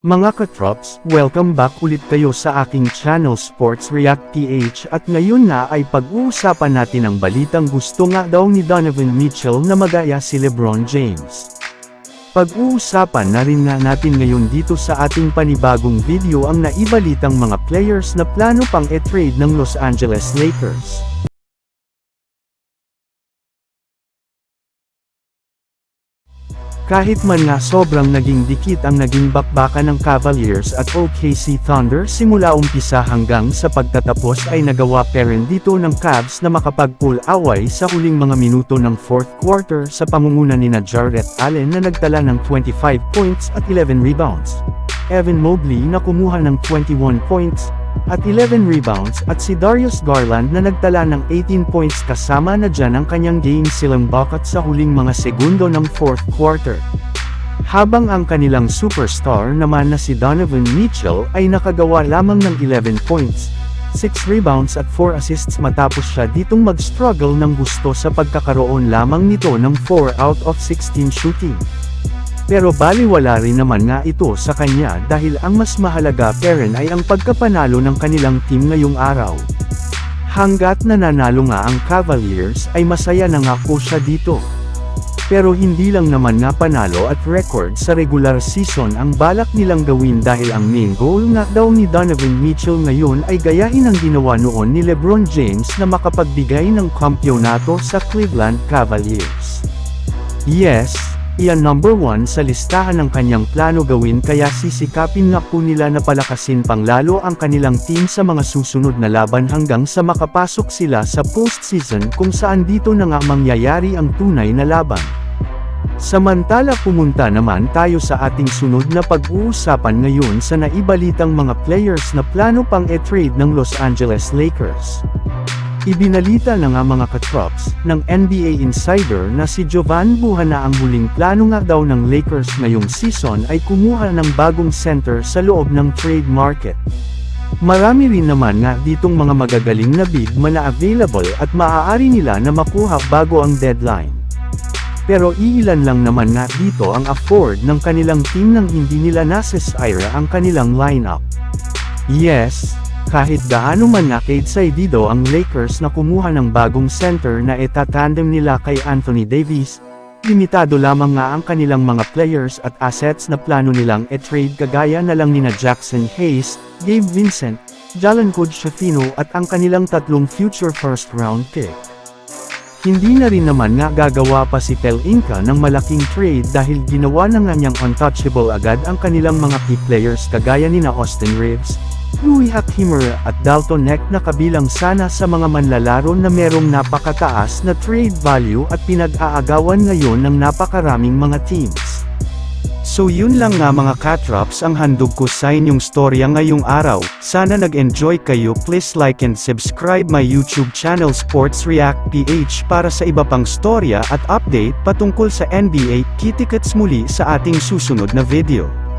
Mga katrops, welcome back ulit kayo sa aking channel Sports React PH at ngayon na ay pag-uusapan natin ang balitang gusto nga daw ni Donovan Mitchell na magaya si LeBron James. Pag-uusapan na rin nga natin ngayon dito sa ating panibagong video ang naibalitang mga players na plano pang e-trade ng Los Angeles Lakers. Kahit man nga sobrang naging dikit ang naging bakbakan ng Cavaliers at OKC Thunder simula umpisa hanggang sa pagtatapos ay nagawa pa rin dito ng Cavs na makapag-pull away sa huling mga minuto ng fourth quarter sa pamumuno ni Jarrett Allen na nagtala ng 25 points at 11 rebounds. Evan Mobley na kumuha ng 21 points at 11 rebounds at si Darius Garland na nagtala ng 18 points kasama na dyan ang kanyang game-sealing bucket sa huling mga segundo ng fourth quarter. Habang ang kanilang superstar naman na si Donovan Mitchell ay nakagawa lamang ng 11 points, 6 rebounds at 4 assists matapos siya ditong mag-struggle ng gusto sa pagkakaroon lamang nito ng 4 out of 16 shooting. Pero baliwala rin naman nga ito sa kanya dahil ang mas mahalaga pa rin ay ang pagkapanalo ng kanilang team ngayong araw. Hanggat nananalo nga ang Cavaliers ay masaya na nga po siya dito. Pero hindi lang naman nga panalo at record sa regular season ang balak nilang gawin dahil ang main goal nga daw ni Donovan Mitchell ngayon ay gayahin ang ginawa noon ni LeBron James na makapagbigay ng kampyonato sa Cleveland Cavaliers. Yes, iyan number 1 sa listahan ng kanyang plano gawin kaya sisikapin nga po nila na palakasin pang lalo ang kanilang team sa mga susunod na laban hanggang sa makapasok sila sa postseason kung saan dito na nga mangyayari ang tunay na laban. Samantala pumunta naman tayo sa ating sunod na pag-uusapan ngayon sa naibalitang mga players na plano pang e-trade ng Los Angeles Lakers. Ibinalita na nga mga katrops ng NBA insider na si Jovan Buha na ang huling plano nga daw ng Lakers ngayong season ay kumuha ng bagong center sa loob ng trade market. Marami rin naman nga ditong mga magagaling na big man na available at maaari nila na makuha bago ang deadline. Pero iilan lang naman nga dito ang afford ng kanilang team nang hindi nila nasesire ang kanilang lineup. Yes, kahit gaano man na-excited ang Lakers na kumuha ng bagong center na itatandem nila kay Anthony Davis, limitado lamang nga ang kanilang mga players at assets na plano nilang e-trade kagaya na lang nina Jackson Hayes, Gabe Vincent, Jalen Hood-Schifino at ang kanilang 3 future first round pick. Hindi na rin naman nga gagawa pa si Pelinka ng malaking trade dahil ginawa na nga niyang untouchable agad ang kanilang mga key players kagaya nina Austin Reeves, Rui Hachimura at Dalton Neck na kabilang sana sa mga manlalaro na merong napakataas na trade value at pinag-aagawan ngayon ng napakaraming mga teams. So yun lang nga mga katrops ang handog ko sa inyong storya ngayong araw. Sana nag-enjoy kayo. Please like and subscribe my YouTube channel Sports React PH para sa iba pang storya at update patungkol sa NBA. Kita-kits muli sa ating susunod na video.